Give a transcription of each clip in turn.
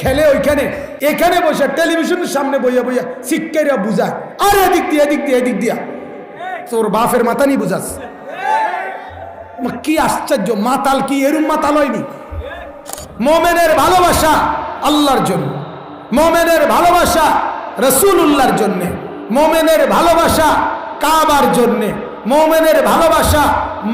খেলে ওইখানে, এখানে বসে টেলিভিশনের সামনে বইয়া বইয়া শিক্ষাইরা বুঝায়, আরে এদিক দিয়া এদিক দিয়া এদিক দিয়া, তোর বাপের মাথা নিয়ে বুঝাস। কি আশ্চর্য, মাতাল কি এরম মাতাল হয়নি? মোমেনের ভালোবাসা আল্লাহর জন্য, মোমেনের ভালোবাসা রাসূলুল্লাহর জন্য, মোমেনের ভালোবাসা কাবার জন্য, মোমেনের ভালোবাসা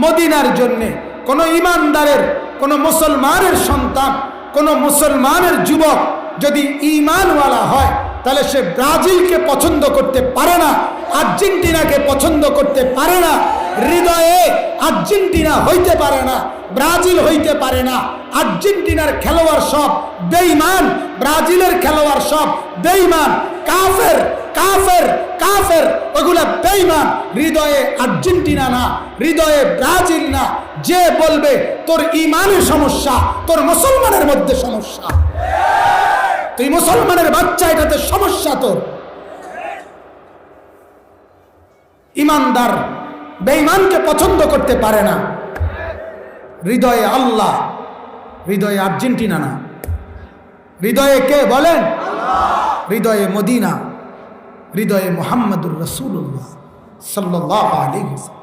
মদিনার জন্য। কোন ইমানদারের, কোন মুসলমানের সন্তান, কোন মুসলমানের যুবক যদি ঈমানওয়ালা হয় তাহলে সে ব্রাজিলকে পছন্দ করতে পারে না, আর্জেন্টিনাকে পছন্দ করতে পারে না, হৃদয়ে আর্জেন্টিনা হইতে পারে না, ব্রাজিল হইতে পারে না। আর্জেন্টিনার খেলোয়াড় সব বেঈমান, ব্রাজিলের খেলোয়াড় সব বেঈমান, কাফের কাফের কাফের, ওগুলা বেঈমান। হৃদয়ে আর্জেন্টিনা না, হৃদয়ে ব্রাজিল না। যে বলবে তোর ঈমানের সমস্যা, তোর মুসলমানের মধ্যে সমস্যা, তুই মুসলমানের বাচ্চা, এটাতে সমস্যা তোর। ঈমানদার বেঈমানকে পছন্দ করতে পারে না। হৃদয়ে আল্লাহ, হৃদয়ে আর্জেন্টিনা না। হৃদয়ে কে বলেন? হৃদয়ে মদিনা, হৃদয়ে মুহাম্মদুর রাসূলুল্লাহ সাল্লাল্লাহু আলাইহি ওয়াসাল্লাম।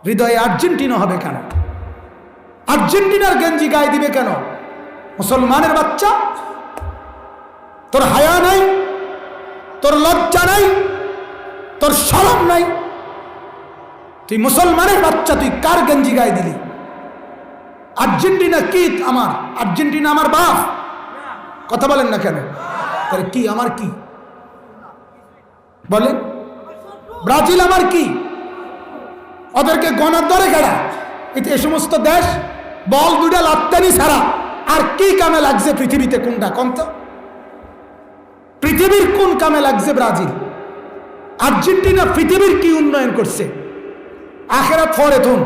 হৃদয়ে আর্জেন্টিনা হবে কেন? আর্জেন্টিনার গেঞ্জি গায়ে দিবে কেন মুসলমানের বাচ্চা? তোর হায়া নাই, তোর লজ্জা নাই, তোর শরম নাই? তুই মুসলমানের বাচ্চা, তুই কার গেঞ্জি গায়ে দিলি? আর্জেন্টিনা কি আমার? আর্জেন্টিনা আমার বাপ? কথা বলেন না কেন? তাহলে কি আমার? কি বলেন? ব্রাজিল আমার কি? ওদেরকে গণার দরে গেড়া। এ সমস্ত দেশ বল দুইটা লাত্তানি ছাড়া আর কি কামে লাগছে পৃথিবীতে? কোনটা কোন তো? পৃথিবীর কোন কামে লাগছে ব্রাজিল? আর্জেন্টিনা পৃথিবীর কি উন্নয়ন করছে? আখেরাত ফরেতুন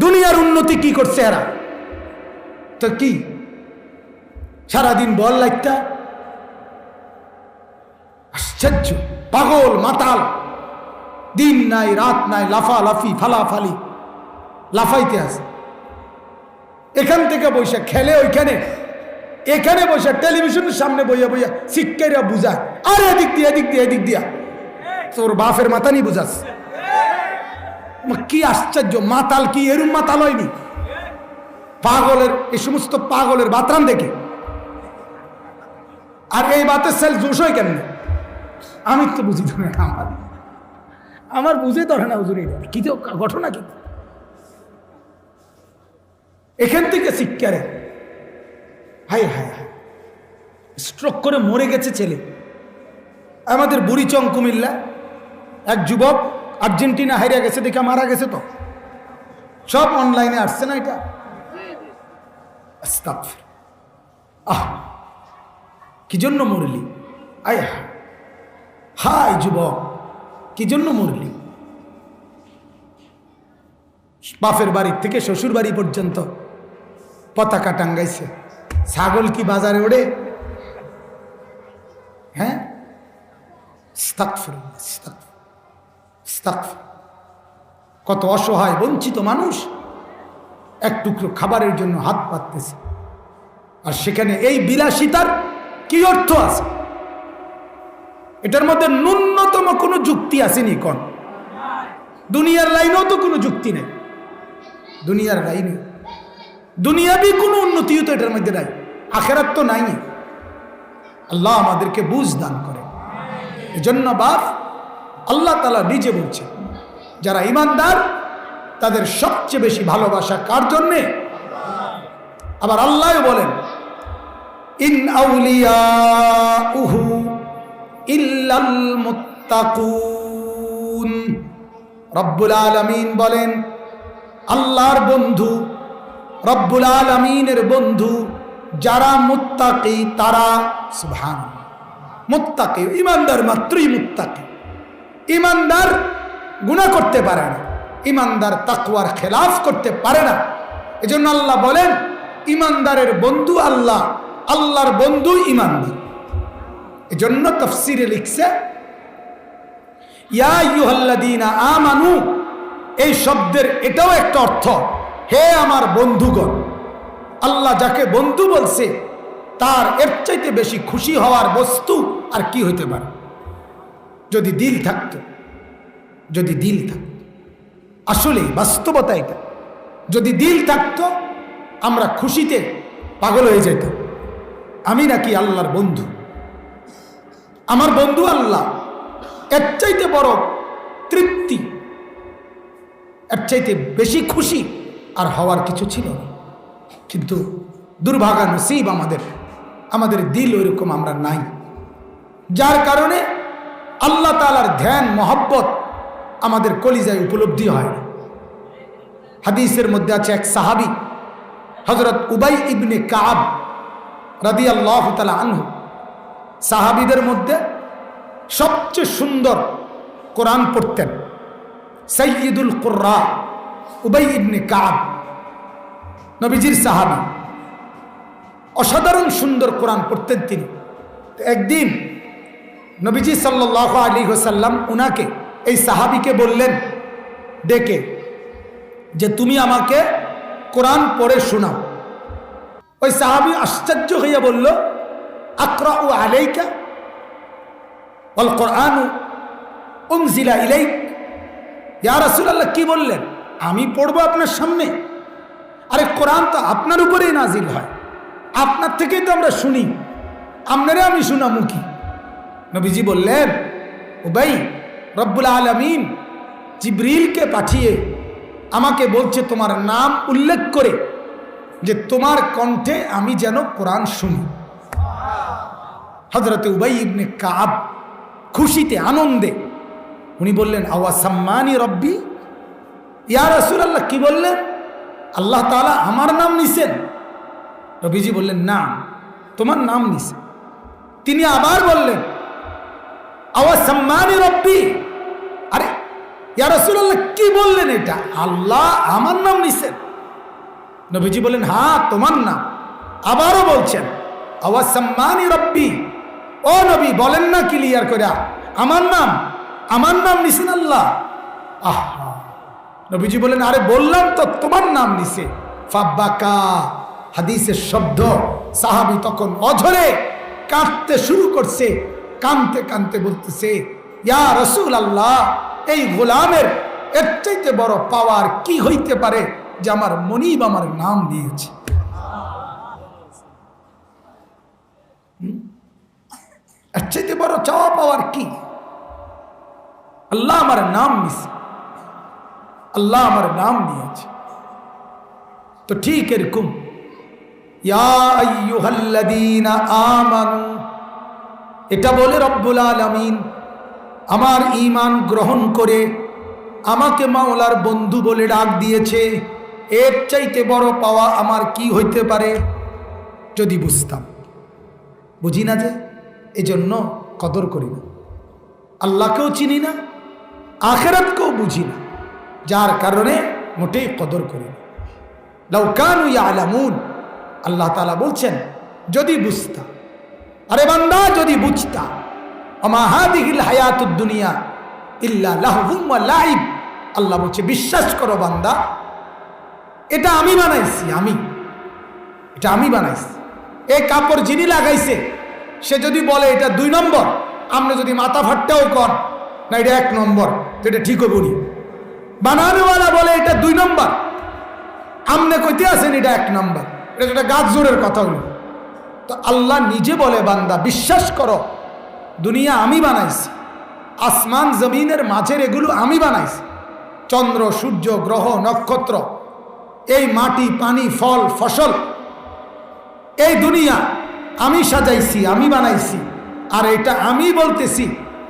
দুনিয়ার উন্নতি কি করছে এরা? তো কি সারাদিন বল লাগতা? আশ্চর্য, পাগল মাতাল, দিন নাই রাত নাই, লাফালাফি ফালাফালি, লাফাইতে আছে। এখান থেকে বসে খেলে ওইখানে, এখানে বসে টেলিভিশনের সামনে বইয়া বইয়া শিক্ষাইরা বুঝায়, আরে এদিক দিয়া এদিক দিয়া এদিক দিয়া, তোর বাপের মাথা নিয়ে বুঝাস। কি আশ্চর্য, মাতাল কি এরম মাতাল হয়নি? পাগলের, এই সমস্ত পাগলের বাতরান দেখে। আর এই বাতের সেল জোশ হয় কেন? আমি তো বুঝি ধরে, আমার বুঝে ধরে না হুজুর, কি তো ঘটনা কি? এখান থেকে শিক্ষারে হাই হাই হাই, স্ট্রোক করে মরে গেছে ছেলে। আমাদের বুড়িচং কুমিল্লা এক যুবক আর্জেন্টিনা হারিয়ে গেছে দেখে মারা গেছে। তো সব অনলাইনে আসছে না এটা? আহ, কি জন্য মরলি? আয় হাই যুবক, কি জন্য মরলি? বাপের বাড়ি থেকে শ্বশুর বাড়ি পর্যন্ত পতাকা টাঙ্গাইছে। ছাগল কি বাজারে ওড়ে? হ্যাঁ, কত অসহায় বঞ্চিত মানুষ এক টুকরো খাবারের জন্য হাত পাততেছে। আর সেখানে এই বিলাসিতার কি অর্থ আছে? এটার মধ্যে ন্যূনতম কোনো যুক্তি আসেনি। কোন দুনিয়ার লাইনেও তো কোনো যুক্তি নেই। দুনিয়ার লাইনে দুনিয়াবি কোনো উন্নতিও তো এটার মধ্যে নাই, আখেরাত তো নাই। আল্লাহ আমাদেরকে বুঝ দান করে। এজন্য বাপ আল্লাহ তাআলা নিজে বলছে, যারা ঈমানদার তাদের সবচেয়ে বেশি ভালোবাসা কার জন্যে? আবার আল্লাহ বলেন, ইন আউলিয়াউহু ইল্লাল মুত্তাকুন। রব্বুল আলামিন বলেন, আল্লাহর বন্ধু, রব্বুল আলামিনের বন্ধু যারা মুত্তাকি তারা। সুবহানাল্লাহ, মুত্তাকি ঈমানদার মাত্রই মুত্তাকি। ঈমানদার গুনাহ করতে পারে না, ঈমানদার তাকওয়ার খেলাফ করতে পারে না। এজন্য আল্লাহ বলেন, ঈমানদারের বন্ধু আল্লাহ, আল্লাহর বন্ধু ঈমানদার। এজন্য তাফসীরে লিখছে, ইয়া আইয়ুহাল্লাযীনা আমানু, এই শব্দের এটাও একটা অর্থ, হে আমার বন্ধুগণ। আল্লাহ যাকে বন্ধু বলছে তার এর চাইতে বেশি খুশি হওয়ার বস্তু আর কি হইতে পারে? যদি দিল থাকতো, যদি দিল থাকতো, আসলে বাস্তবতা এটা, যদি দিল থাকতো আমরা খুশিতে পাগল হয়ে যেতাম। আমি নাকি আল্লাহর বন্ধু, আমার বন্ধু আল্লাহ, এর চাইতে বড় তৃপ্তি, এর চাইতে বেশি খুশি আর হওয়ার কিছু ছিল না। কিন্তু দুর্ভাগা নসিব আমাদের দিল ওইরকম আমরা নাই, যার কারণে আল্লাহ তাআলার ধ্যান মহব্বত আমাদের কলিজায় উপলব্ধি হয়। হাদিসের মধ্যে আছে এক সাহাবী হযরত উবাই ইবনে কাব রাদিয়াল্লাহু তাআলা আনহু, সাহাবীদের মধ্যে সবচেয়ে সুন্দর কোরআন পড়তেন, সাইয়্যিদুল কুররা উবাই ইবনে কাব, নবীজির সাহাবী, অসাধারণ সুন্দর কোরআন পড়তেন তিনি। একদিন নবীজি সাল্লাল্লাহু আলাইহি ওয়াসাল্লাম উনাকে, এই সাহাবীকে বললেন ডেকে যে তুমি আমাকে কোরআন পড়ে শোনাও। ওই সাহাবী আশ্চর্য হইয়া বলল, আকরাউ আলাইকা ওয়াল কোরআনু উনজিলা ইলাইক। ইয়া রাসূলুল্লাহ, কি বললেন? আমি পড়বো আপনার সামনে? আরে কোরআন তো আপনার উপরেই নাজিল হয়, আপনার থেকেই তো আমরা শুনি, আপনারে আমি শুনামু কি? নবীজি বললেন, উবাই, রব্বুল আলামিন জিবরিলকে পাঠিয়ে আমাকে বলছে তোমার নাম উল্লেখ করে যে তোমার কণ্ঠে আমি যেন কোরআন শুনি। হযরতে উবাই ইবনে কাব খুশিতে আনন্দে উনি বললেন, আওয়া সাম্মানি রব্বি। ইয়া রাসূলুল্লাহ, কি বললেন? আল্লাহ তাআলা আমার নাম নিছেন? নবীজি বললেন, না, তোমার নাম নিছেন। তিনি আবার বললেন, আওয়া সাম্মানি রব্বি। আরে ইয়া রাসূলুল্লাহ, কি বললেন এটা? আল্লাহ আমার নাম নিছেন? নবীজি বললেন, হ্যাঁ তোমার নাম। আবারও বলছেন, আওয়া সাম্মানি রব্বি। ও নবী, বলেন না ক্লিয়ার করে, আমার নাম নিছেন আল্লাহ? আহা, নবীজি বলেন, আরে বললাম তো তোমার নাম নিছে। ফাবাকা, হাদিসের শব্দ, সাহাবী তখন অঝরে কাঁদতে শুরু করছে, কাঁদতে কাঁদতে বলতেছে, ইয়া রাসূলুল্লাহ, এই গোলামের এর চাইতে বড় পাওয়ার কি হইতে পারে যে আমার মনিব আমার নাম দিয়েছে? এর চাইতে বড় চাওয়া পাওয়ার কি? আল্লাহ আমার নাম দিয়েছে, আল্লাহ আমার নাম দিয়েছে। তো ঠিক এরকম, ইয়া আইয়ুহাল্লাযীনা আমানু, এটা বলে রব্বুল আলামিন আমার ঈমান গ্রহণ করে আমাকে মাওলার বন্ধু বলে ডাক দিয়েছে। এর চাইতে বড় পাওয়া আমার কি হইতে পারে? যদি বুঝতাম, বুঝি না যে, এজন্য কদর করি না, আল্লাহকেও চিনি না, আখিরাতকেও বুঝি না, যার কারণে মোটেই কদর করি না। লাউ কানু ইয়ালামুন, আল্লাহ তাআলা বলছেন যদি বুঝতা। আরে বান্দা, যদি বুঝতা, আমা হাদিহিল হায়াতুদ দুনিয়া ইল্লা লাহবুম ওয়া লাইব। আল্লাহ বলছে, বিশ্বাস করো বান্দা, এটা আমি বানাইছি, এটা আমি বানাইছি। এই কাপড় যিনি লাগাইছে সে যদি বলে এটা 2 নম্বর, আপনি যদি মাথা ফাটটাও কর না এটা 1 নম্বর, তো এটা ঠিক হবে নি? বানানোওয়ালা বলে এটা 2 নম্বর, আপনি কইতে আছেন এটা 1 নম্বর, এটা একটা গাছ জোরের কথা হলো। তো আল্লাহ নিজে বলে, বান্দা বিশ্বাস করো, দুনিয়া আমি বানাইছি, আসমান জমিনের মাঝের এগুলো আমি বানাইছি, চন্দ্র সূর্য গ্রহ নক্ষত্র, এই মাটি পানি ফল ফসল, এই দুনিয়া আমি সাজাইছি, আমি বানাইছি। আর এটা আমি বলতেছি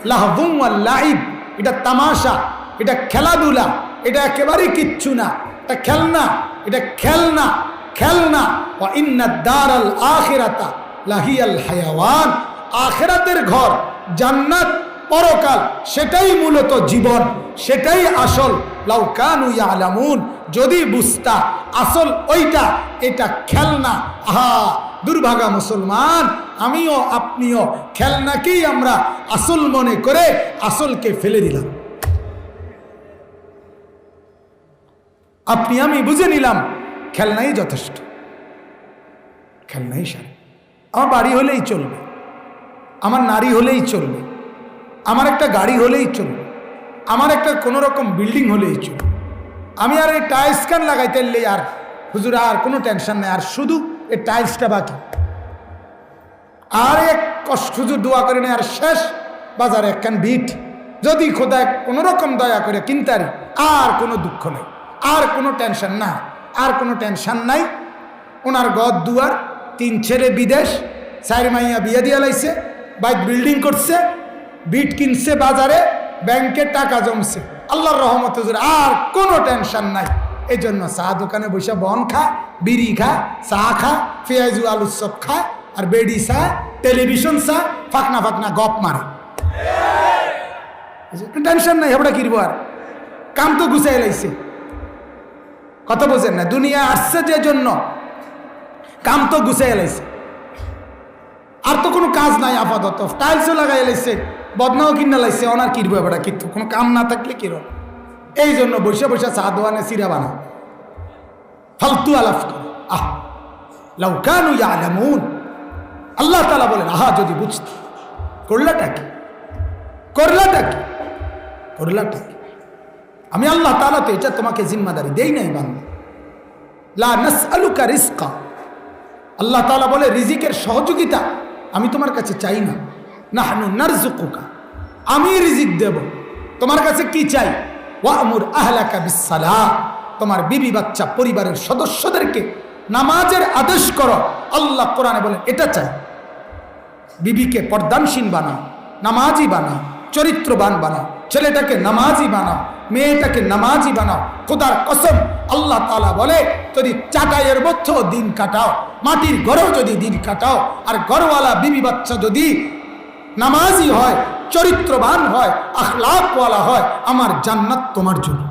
লাহবুম ওয়া লাইব, এটা তামাশা, এটা খেলাধুলা, এটা একেবারেই কিচ্ছু না, এটা খেলনা, এটা খেলনা, খেলনা। ওয়া ইন্নাদ দারাল আখিরাতা লাহিয়াল হায়াওয়ান, আখিরাতের ঘর জান্নাত পরকাল, সেটাই মূলত জীবন, সেটাই আসল। লাউ কানু ইয়ালামুন, যদি বুঝতা আসল ওইটা, এটা খেলনা। আহা দুর্ভাগা মুসলমান, আমিও আপনিও খেলনাকেই আমরা আসল মনে করে আসলকে ফেলে দিলাম। আপনি আমি বুঝে নিলাম খেলনাই যথেষ্ট, খেলনাই সার। আমার বাড়ি হলেই চলবে, আমার নারী হলেই চলবে, আমার একটা গাড়ি হলেই চলবে, আমার একটা কোনো রকম বিল্ডিং হলেই চলবে। আমি আর এই টাইলস কান লাগাইতে আর হুজুর আর কোনো টেনশন নেই, আর শুধু এই টাইলসটা বাকি, আর এক কষ্ট হুজুর দোয়া করে নেই, আর শেষ বাজারে একখান বিট যদি খোদা কোনো রকম দয়া করে কিনতারি, আর কোনো দুঃখ নেই, আর কোনো টেনশন না, আর কোনো টেনশন নাই। ওনার গদ দুয়ার, 3 ছেলে বিদেশ, 4 মাইয়া বিয়ে দিয়ে লাইছে, বাইক বিল্ডিং করছে, বিট কিনছে বাজারে, ব্যাংকে টাকা জমছে, আল্লাহর রহমতে আর কোনো টেনশন নাই। এই জন্য চা দোকানে বসে বন খা, বিড়ি খা, চা খা, পেঁয়াজু আলুর চপ খা, আর বেডি চা, টেলিভিশন চা, ফাঁকনা ফাঁকনা গপ মারে, টেনশন নাই। হেবড়া কিরবো আর কাম তো গুছাই লাইছে, কথা বোঝেন না? দুনিয়া আসছে যে জন্য কাম তো গুছাই লাইছে, আর তো কোনো কাজ নাই আপাতত। টাইলসও লাগাই লাইছে, বদনাও কিনা লাইছে, ওনার কিরবো এবার, কিন্তু কোনো কাম না থাকলে কিরো। এই জন্য বসে বসে চা দোয়ানে সিরা বানা, ফালতু আলাপ করে। লাউ কানু ইয়ালামুন, আল্লাহ তাআলা বলেন আহা যদি বুঝতে, করলাটা কি, করলাটা কি, করলাটা কি? আমি আল্লাহ তাআলা তো এটা তোমাকে জিম্মাদারি দেই নাই বান্দা। লা নাসআলুকা রিজকা, আল্লাহ তাআলা বলে রিজিকের সহযোগিতা আমি তোমার কাছে চাই না। নাহনু নারযুকুকা, আমি রিজিক দেব। তোমার কাছে কি চাই? ওয়া'মুর আহলাকা বিসসালাহ, তোমার বিবি বাচ্চা পরিবারের সদস্যদেরকে নামাজের আদেশ করো। আল্লাহ কোরআনে বলেন এটা চাই। বিবিকে পর্দানশীল বানাও, নামাজি বানাও, চরিত্রবান বানাও, ছেলেটাকে নামাজি বানাও, মেয়েটাকে নামাজি বানাও। খোদার কসম আল্লাহ তাআলা বলে যদি চাটাইয়ের মধ্যেও দিন কাটাও, মাটির ঘরেও যদি দিন কাটাও, আর ঘরওয়ালা বিবি বাচ্চা যদি নামাজি হয়, চরিত্রবান হয়, আখলাকওয়ালা হয়, আমার জান্নাত তোমার জন্য।